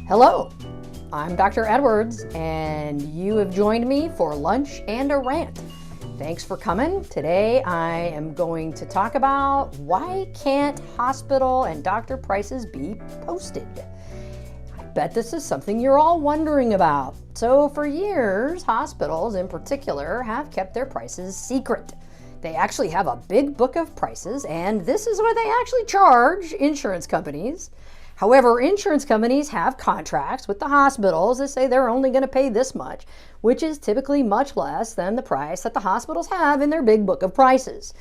Hello, I'm Dr. Edwards, and you have joined me for lunch and a rant. Thanks for coming. Today I am going to talk about why can't hospital and doctor prices be posted? I bet this is something you're all wondering about. So for years, hospitals in particular have kept their prices secret. They actually have a big book of prices, and this is what they actually charge insurance companies. However, insurance companies have contracts with the hospitals that say they're only going to pay this much, which is typically much less than the price that the hospitals have in their big book of prices.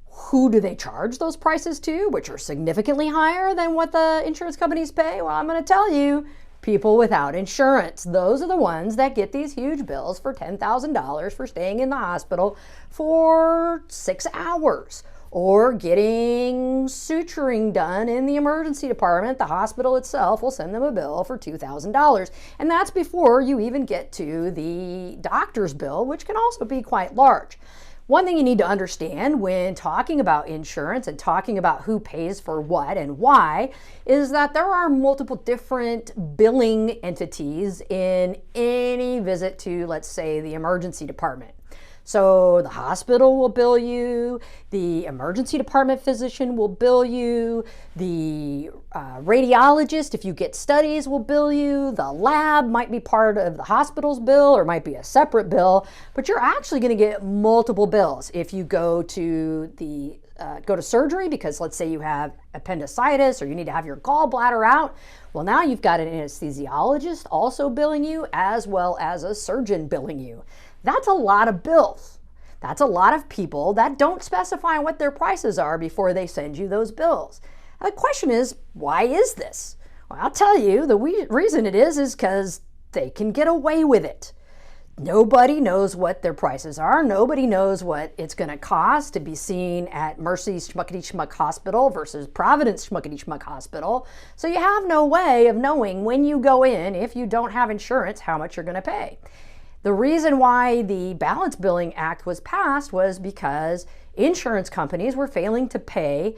Who do they charge those prices to, which are significantly higher than what the insurance companies pay? Well, I'm going to tell you, people without insurance. Those are the ones that get these huge bills for $10,000 for staying in the hospital for 6 hours. Or getting suturing done in the emergency department. The hospital itself will send them a bill for $2,000. And that's before you even get to the doctor's bill, which can also be quite large. One thing you need to understand when talking about insurance and talking about who pays for what and why is that there are multiple different billing entities in any visit to, let's say, the emergency department. So the hospital will bill you, the emergency department physician will bill you, the radiologist, if you get studies, will bill you, the lab might be part of the hospital's bill or might be a separate bill, but you're actually going to get multiple bills if you go to surgery because let's say you have appendicitis or you need to have your gallbladder out. Well, now you've got an anesthesiologist also billing you as well as a surgeon billing you. That's a lot of bills. That's a lot of people that don't specify what their prices are before they send you those bills. And the question is, why is this? Well, I'll tell you, the reason it is because they can get away with it. Nobody knows what their prices are. Nobody knows what it's going to cost to be seen at Mercy Schmuckety Schmuck Hospital versus Providence Schmuckety Schmuck Hospital. So you have no way of knowing when you go in, if you don't have insurance, how much you're going to pay. The reason why the Balance Billing Act was passed was because insurance companies were failing to pay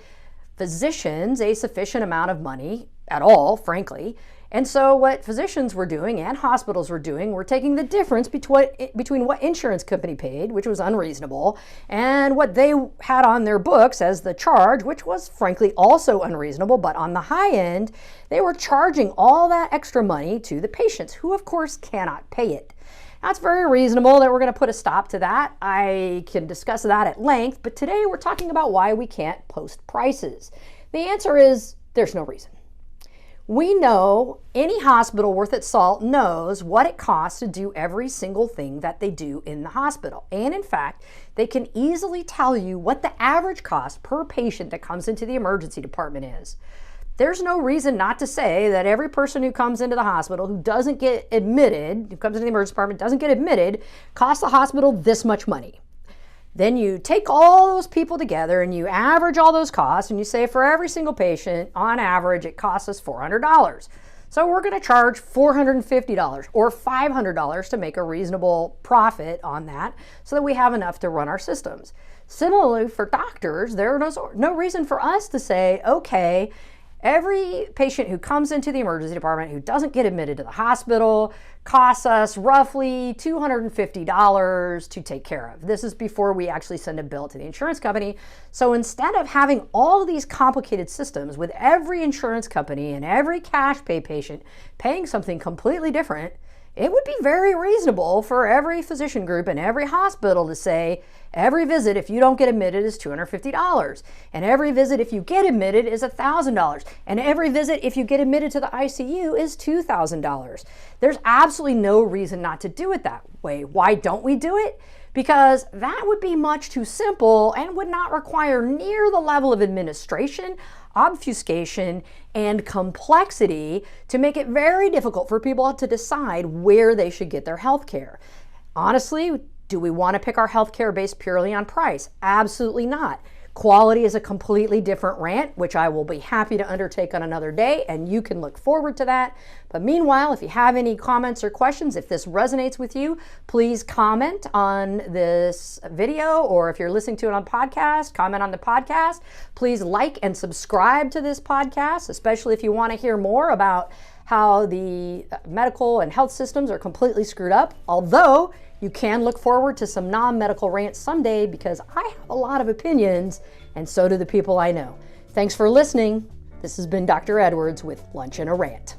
physicians a sufficient amount of money at all, frankly. And so what physicians were doing and hospitals were doing were taking the difference between what insurance company paid, which was unreasonable, and what they had on their books as the charge, which was frankly also unreasonable. But on the high end, they were charging all that extra money to the patients, who of course cannot pay it. That's very reasonable that we're going to put a stop to that. I can discuss that at length, but today we're talking about why we can't post prices. The answer is there's no reason. We know any hospital worth its salt knows what it costs to do every single thing that they do in the hospital. And in fact, they can easily tell you what the average cost per patient that comes into the emergency department is. There's no reason not to say that every person who comes into the hospital who doesn't get admitted, who comes into the emergency department, doesn't get admitted, costs the hospital this much money. Then you take all those people together and you average all those costs and you say for every single patient, on average, it costs us $400. So we're going to charge $450 or $500 to make a reasonable profit on that so that we have enough to run our systems. Similarly, for doctors, there's no reason for us to say, okay, every patient who comes into the emergency department who doesn't get admitted to the hospital costs us roughly $250 to take care of. This is before we actually send a bill to the insurance company. So instead of having all of these complicated systems with every insurance company and every cash pay patient paying something completely different, it would be very reasonable for every physician group and every hospital to say, every visit, if you don't get admitted, is $250. And every visit, if you get admitted, is $1,000. And every visit, if you get admitted to the ICU, is $2,000. There's absolutely no reason not to do it that way. Why don't we do it? Because that would be much too simple and would not require near the level of administration, obfuscation, and complexity to make it very difficult for people to decide where they should get their health care. Honestly, do we want to pick our health care based purely on price? Absolutely not. Quality is a completely different rant, which I will be happy to undertake on another day, and you can look forward to that. But meanwhile, if you have any comments or questions, if this resonates with you, please comment on this video, or if you're listening to it on podcast, comment on the podcast. Please like and subscribe to this podcast, especially if you want to hear more about how the medical and health systems are completely screwed up, although you can look forward to some non-medical rants someday because I have a lot of opinions and so do the people I know. Thanks for listening. This has been Dr. Edwards with Lunch and a Rant.